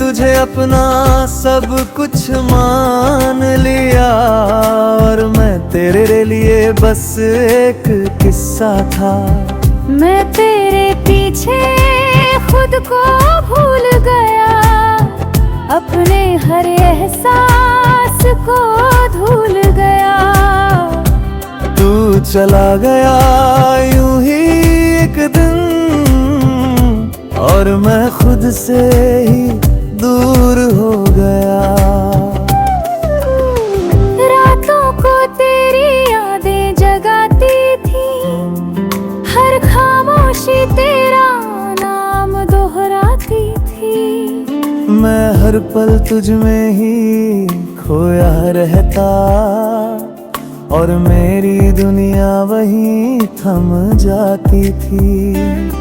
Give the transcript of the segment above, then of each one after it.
तुझे अपना सब कुछ मान लिया, और मैं तेरे लिए बस एक किस्सा था। मैं तेरे पीछे खुद को भूल गया, अपने हर एहसास को धूल गया। तू चला गया यूं ही एक दिन, और मैं खुद से ही दूर हो गया। रातों को तेरी यादें जगाती थी, हर खामोशी तेरा नाम दोहराती थी। मैं हर पल तुझ में ही खोया रहता, और मेरी दुनिया वहीं थम जाती थी।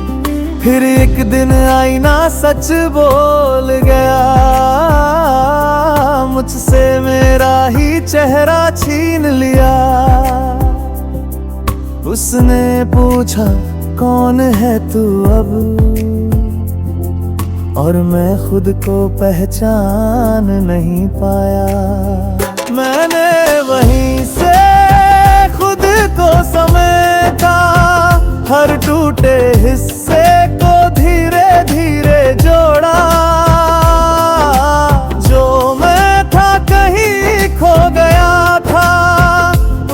फिर एक दिन आईना सच बोल गया, मुझसे मेरा ही चेहरा छीन लिया। उसने पूछा कौन है तू अब, और मैं खुद को पहचान नहीं पाया। मैंने वहीं से खुद को समेटा, हर टूटे हिस्से को धीरे धीरे जोड़ा। जो मैं था कहीं खो गया था,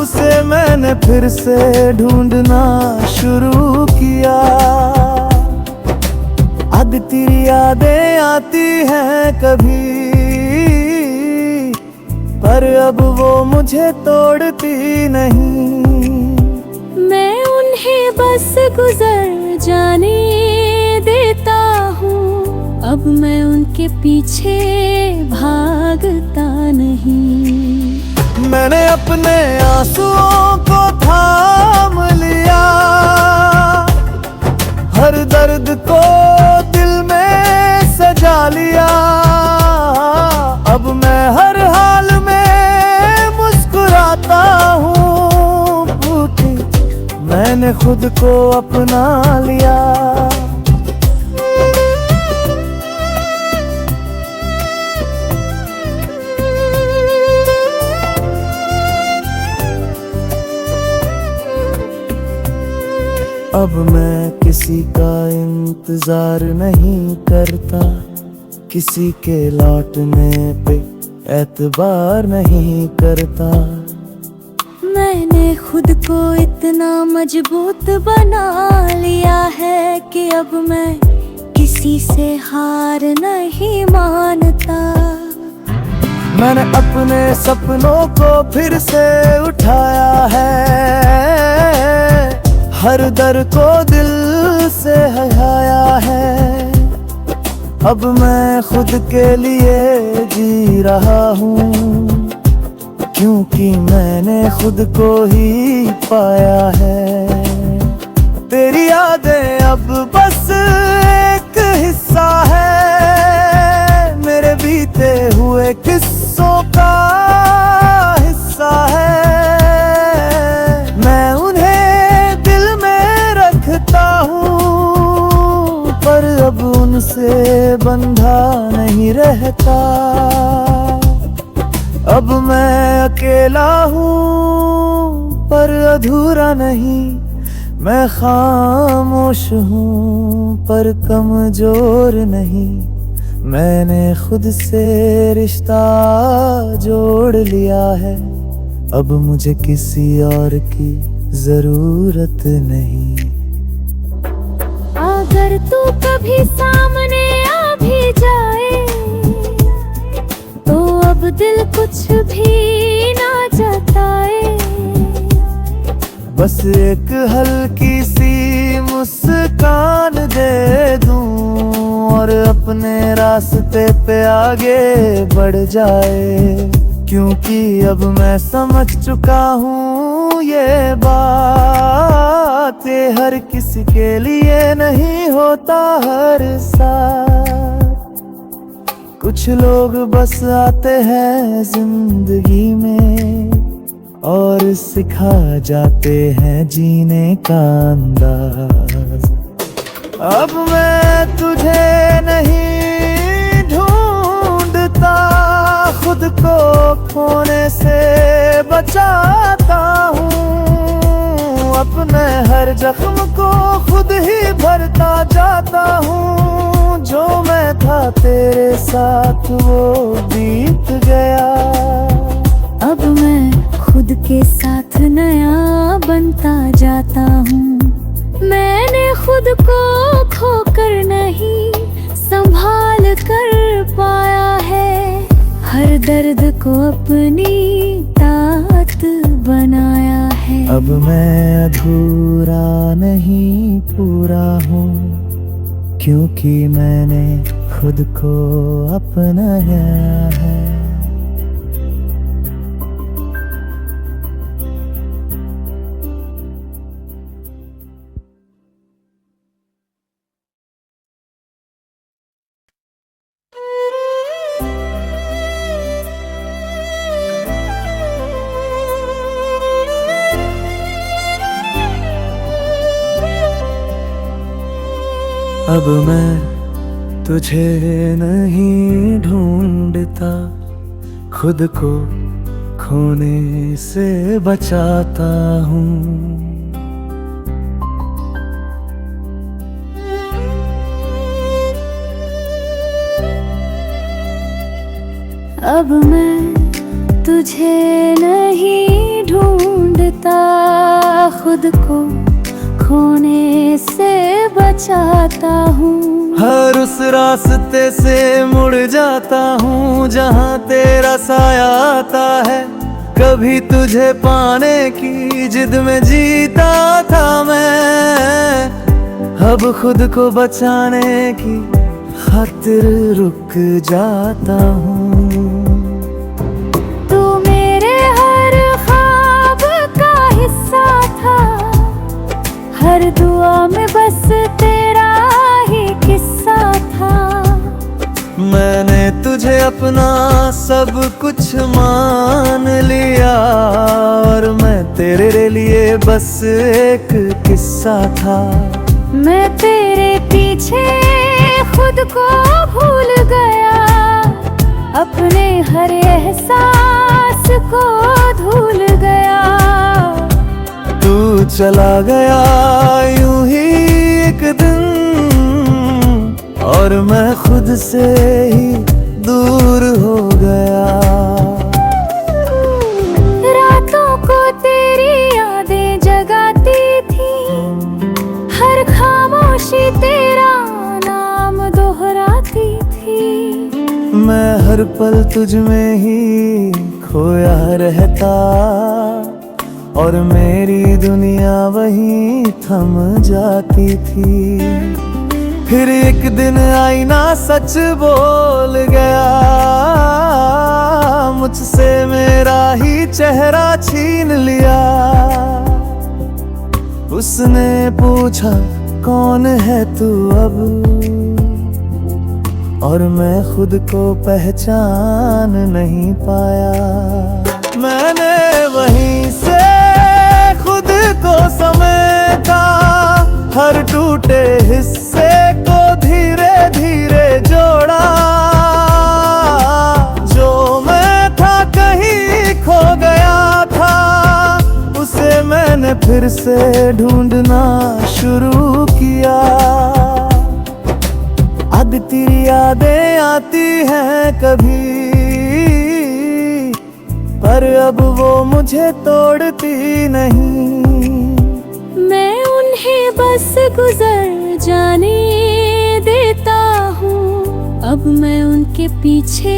उसे मैंने फिर से ढूंढना शुरू किया। अब तेरी यादें आती हैं कभी, पर अब वो मुझे तोड़ती नहीं। मैं उन्हें बस गुजर जाने देता हूँ, अब मैं उनके पीछे भागता नहीं। मैंने अपने आंसुओं को थाम लिया, हर दर्द को दिल में सजा लिया। अब मैं हर हाल में मुस्कुराता हूँ, क्योंकि मैंने खुद को अपना लिया। अब मैं किसी का इंतजार नहीं करता, किसी के लौटने पे एतबार नहीं करता। मैंने खुद को इतना मजबूत बना लिया है कि अब मैं किसी से हार नहीं मानता। मैंने अपने सपनों को फिर से उठाया है, हर दर को दिल से हटाया है। अब मैं खुद के लिए जी रहा हूँ, क्योंकि मैंने खुद को ही पाया है। तेरी यादें अब बस एक हिस्सा है, मेरे बीते हुए किस्सों का हिस्सा है। मैं उन्हें दिल में रखता हूँ, पर अब उनसे बंधा नहीं रहता। अब मैं अकेला हूँ पर अधूरा नहीं, मैं खामोश हूँ पर कमजोर नहीं। मैंने खुद से रिश्ता जोड़ लिया है, अब मुझे किसी और की जरूरत नहीं। अगर तू कभी सामने आ भी जाए, तो अब दिल कुछ भी ना जताए। बस एक हल्की सी मुस्कान दे दूं, और अपने रास्ते पे आगे बढ़ जाए। क्योंकि अब मैं समझ चुका हूँ ये बात, ये हर किसी के लिए नहीं होता हर साथ। कुछ लोग बस आते हैं जिंदगी में, और सिखा जाते हैं जीने का अंदाज। अब मैं तुझे नहीं ढूंढता, जाता हूँ, अपने हर जख्म को खुद ही भरता जाता हूँ। जो मैं था तेरे साथ वो बीत गया, अब मैं खुद के साथ नया बनता जाता हूँ। मैंने खुद को खोकर नहीं संभाल कर पाया है, हर दर्द को अपनी ताकत बनाया है। अब मैं अधूरा नहीं पूरा हूँ, क्योंकि मैंने खुद को अपनाया है। अब मैं तुझे नहीं ढूंढता, खुद को खोने से बचाता हूँ। अब मैं तुझे नहीं ढूंढता, खुद को खोने से बचाता हूँ। हर उस रास्ते से मुड़ जाता हूँ जहाँ तेरा साया आता है। कभी तुझे पाने की जिद में जीता था मैं, अब खुद को बचाने की खातिर रुक जाता हूँ। तू मेरे हर ख्वाब का हिस्सा था, हर दुआ में बस तेरा ही किस्सा था। मैंने तुझे अपना सब कुछ मान लिया, और मैं तेरे लिए बस एक किस्सा था। मैं तेरे पीछे खुद को भूल गया, अपने हर एहसास को धूल गया। तू चला गया यूं ही एक दिन, और मैं खुद से ही दूर हो गया। रातों को तेरी यादें जगाती थी, हर खामोशी तेरा नाम दोहराती थी। मैं हर पल तुझ में ही खोया रहता, और मेरी दुनिया वहीं थम जाती थी। फिर एक दिन आईना सच बोल गया, मुझसे मेरा ही चेहरा छीन लिया। उसने पूछा कौन है तू अब, और मैं खुद को पहचान नहीं पाया। मैंने वहीं से खुद को समेटा, हर टूटे हिस्से को धीरे धीरे जोड़ा। जो मैं था कहीं खो गया था, उसे मैंने फिर से ढूंढना शुरू किया। अब तेरी यादें आती हैं कभी, पर अब वो मुझे तोड़ती नहीं। मैं उन्हें बस गुजर जाने देता हूँ, अब मैं उनके पीछे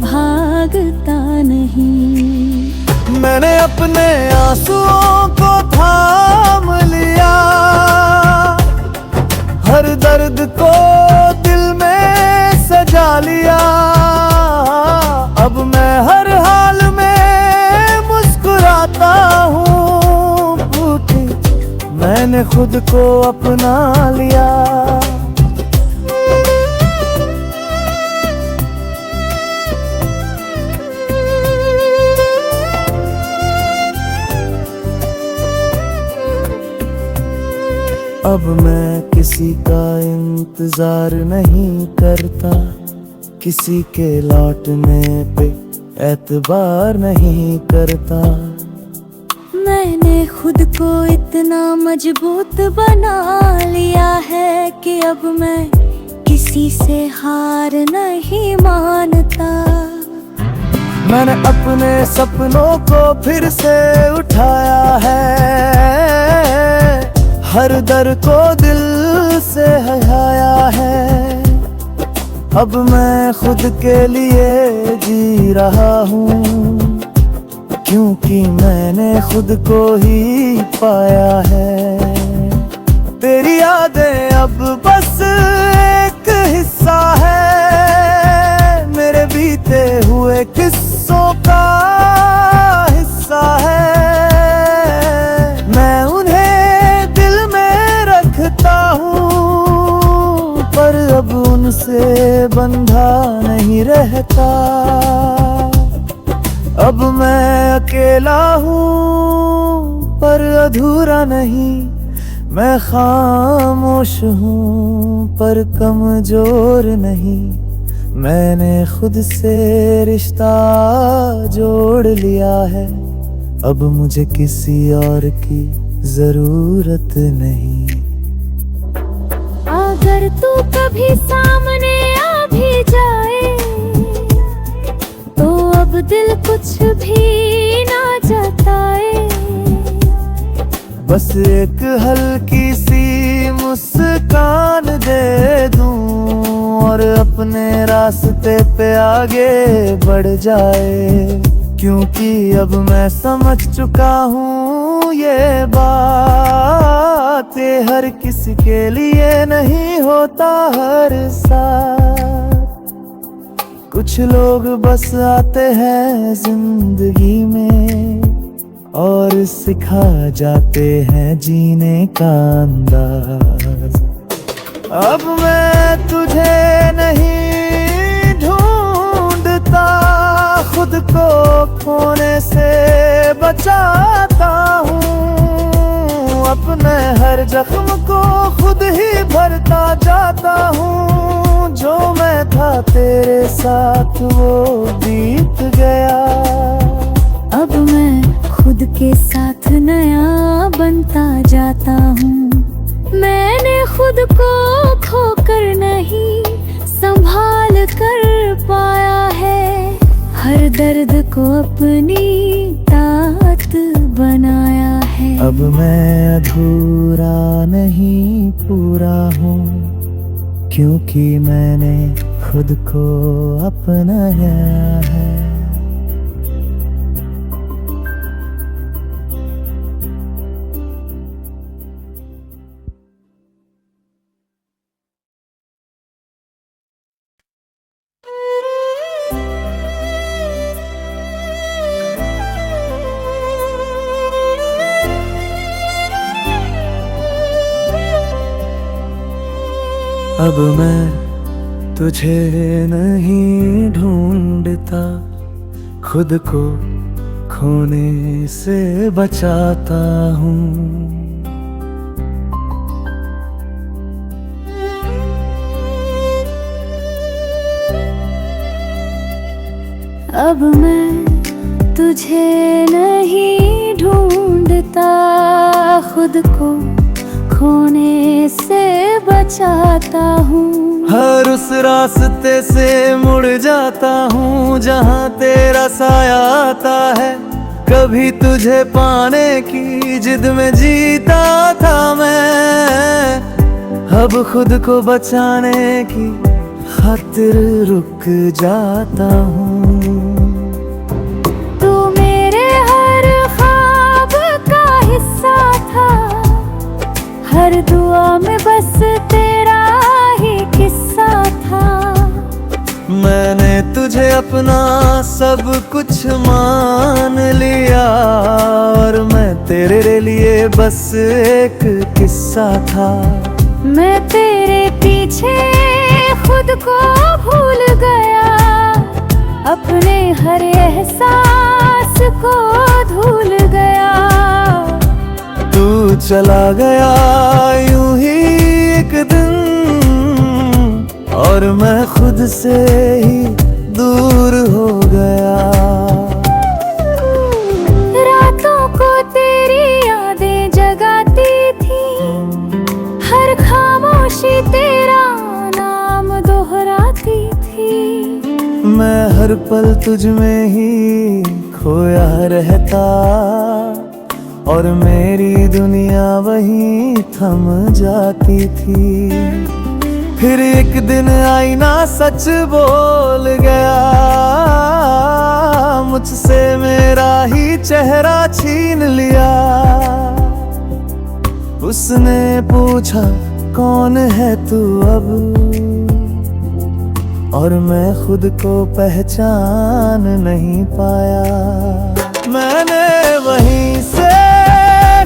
भागता नहीं। मैंने अपने आंसुओं को थाम लिया, हर दर्द को दिल में सजा लिया। अब मैं हर हाल में मुस्कुराता हूँ, क्योंकि मैंने खुद को अपना लिया। अब मैं किसी का इंतजार नहीं करता, किसी के लौटने पे एतबार नहीं करता। मैंने खुद को इतना मजबूत बना लिया है कि अब मैं किसी से हार नहीं मानता। मैंने अपने सपनों को फिर से उठाया है, हर दर को दिल से हटाया है। अब मैं खुद के लिए जी रहा हूँ, क्योंकि मैंने खुद को ही पाया है। तेरी यादें अब बस एक हिस्सा है, मेरे बीते हुए किस्सों का हिस्सा है। मैं उन्हें दिल में रखता हूँ, पर अब उनसे बंधा नहीं रहता। अब मैं अकेला हूँ पर अधूरा नहीं, मैं खामोश हूँ पर कमजोर नहीं। मैंने खुद से रिश्ता जोड़ लिया है, अब मुझे किसी और की जरूरत नहीं। अगर तू कभी सामने आ भी जाए तो अब दिल कुछ भी ना जताए। बस एक हल्की सी मुस्कान दे दूं और अपने रास्ते पे आगे बढ़ जाए। क्योंकि अब मैं समझ चुका हूँ ये बात, ये हर किसी के लिए नहीं होता हर साथ। कुछ लोग बस आते हैं जिंदगी में और सिखा जाते हैं जीने का अंदाज। अब मैं तुझे नहीं ढूंढता, खुद को खोने से बचाता हूँ। अपने हर जख्म को खुद ही भरता जाता हूँ। जो मैं था तेरे साथ वो बीत गया, अब मैं खुद के साथ नया बनता जाता हूँ। मैंने खुद को खोकर नहीं संभाल कर पाया है, हर दर्द को अपनी ताकत बनाया है। अब मैं अधूरा नहीं पूरा हूँ, क्योंकि मैंने खुद को अपनाया है। अब मैं तुझे नहीं ढूंढता, खुद को खोने से बचाता हूँ। अब मैं तुझे नहीं ढूंढता, खुद को खोने से बचाता हूँ। हर उस रास्ते से मुड़ जाता हूँ जहाँ तेरा साया आता है। कभी तुझे पाने की जिद में जीता था मैं, अब खुद को बचाने की खातिर रुक जाता हूँ। तू मेरे हर ख्वाब का हिस्सा था, हर दुआ में बस तेरा ही किस्सा था। मैंने तुझे अपना सब कुछ मान लिया और मैं तेरे लिए बस एक किस्सा था। मैं तेरे पीछे खुद को भूल गया, अपने हर एहसास को धूल गया। तू चला गया यूं ही एक दिन, और मैं खुद से ही दूर हो गया। रातों को तेरी मैं हर पल तुझ में ही खोया रहता, और मेरी दुनिया वहीं थम जाती थी। फिर एक दिन आईना सच बोल गया, मुझसे मेरा ही चेहरा छीन लिया। उसने पूछा कौन है तू अब, और मैं खुद को पहचान नहीं पाया। मैंने वहीं से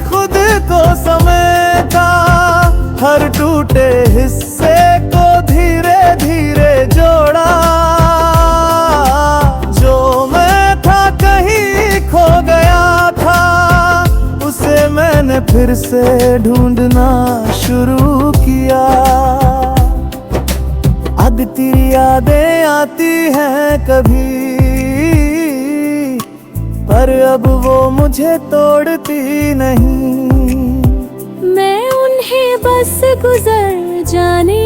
खुद को समेटा, हर टूटे हिस्से को धीरे धीरे जोड़ा। जो मैं था कहीं खो गया था, उसे मैंने फिर से ढूंढना शुरू किया। अब तेरी यादें आती हैं कभी, पर अब वो मुझे तोड़ती नहीं। मैं उन्हें बस गुजर जाने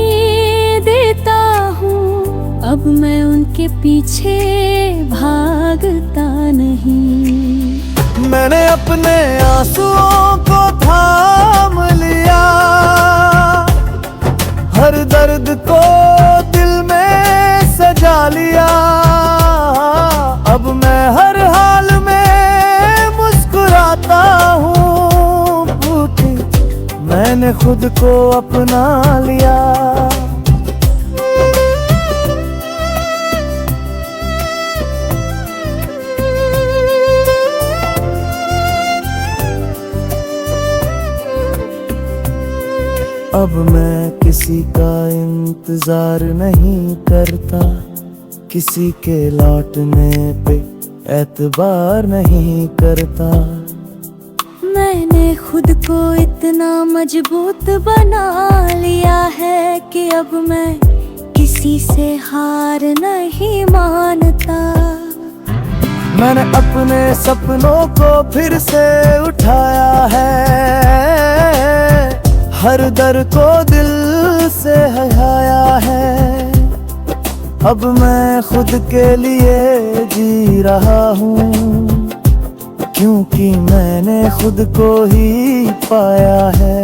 देता हूँ, अब मैं उनके पीछे भागता नहीं। मैंने अपने आंसुओं को थाम लिया, हर दर्द को दिल में सजा लिया। अब मैं हर हाल में मुस्कुराता हूँ, क्योंकि मैंने खुद को अपना लिया। अब मैं किसी का इंतजार नहीं करता, किसी के लौटने पे एतबार नहीं करता। मैंने खुद को इतना मजबूत बना लिया है कि अब मैं किसी से हार नहीं मानता। मैंने अपने सपनों को फिर से उठाया है, हर दर को दिल से हटाया है। अब मैं खुद के लिए जी रहा हूँ, क्योंकि मैंने खुद को ही पाया है।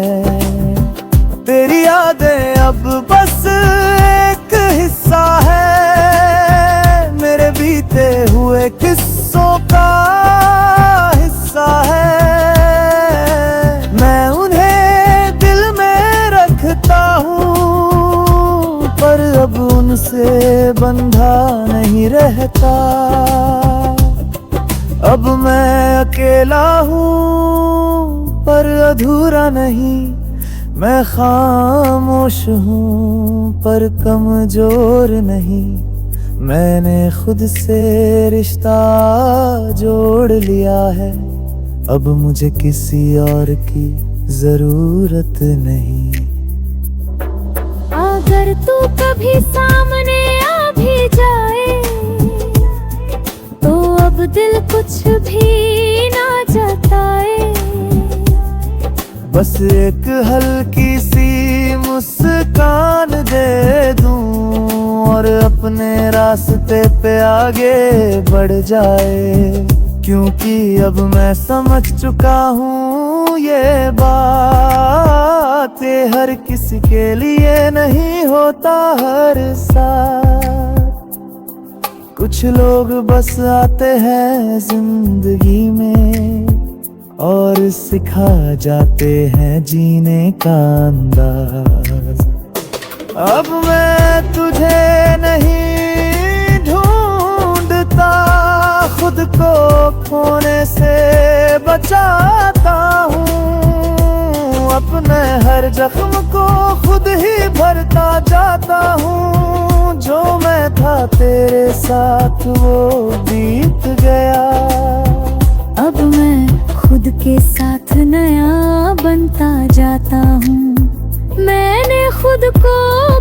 तेरी यादें अब बस एक हिस्सा है, मेरे बीते हुए किस्सों का हिस्सा है। मैं उन्हें दिल में रखता हूँ, पर अब उनसे बंधा नहीं रहता। अब मैं अकेला हूँ पर अधूरा नहीं, मैं खामोश हूँ पर कमजोर नहीं। मैंने खुद से रिश्ता जोड़ लिया है, अब मुझे किसी और की जरूरत नहीं। अगर तू कभी सामने आ भी जाए, तो अब दिल कुछ भी ना जताए। बस एक हल्की सी मुस्कान दे दूं, और अपने रास्ते पे आगे बढ़ जाए। क्योंकि अब मैं समझ चुका हूँ ये बात, ये हर किसी के लिए नहीं होता हर साथ। कुछ लोग बस आते हैं जिंदगी में, और सिखा जाते हैं जीने का अंदाज। अब मैं तुझे नहीं ढूंढता, खुद को खोने से बचाता हूँ। अपने हर जख्म को खुद ही भरता जाता हूँ। जो मैं था तेरे साथ वो बीत गया, अब मैं खुद के साथ नया बनता जाता हूँ। मैंने खुद को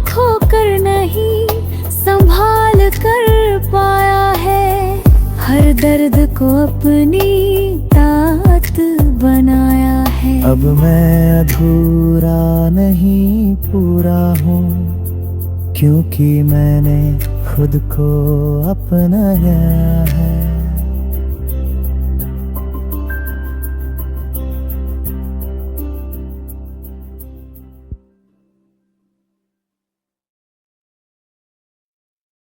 खोकर नहीं संभाल कर पाया है, हर दर्द को अपनी तात बनाया है। अब मैं अधूरा नहीं पूरा हूँ, क्योंकि मैंने खुद को अपनाया है।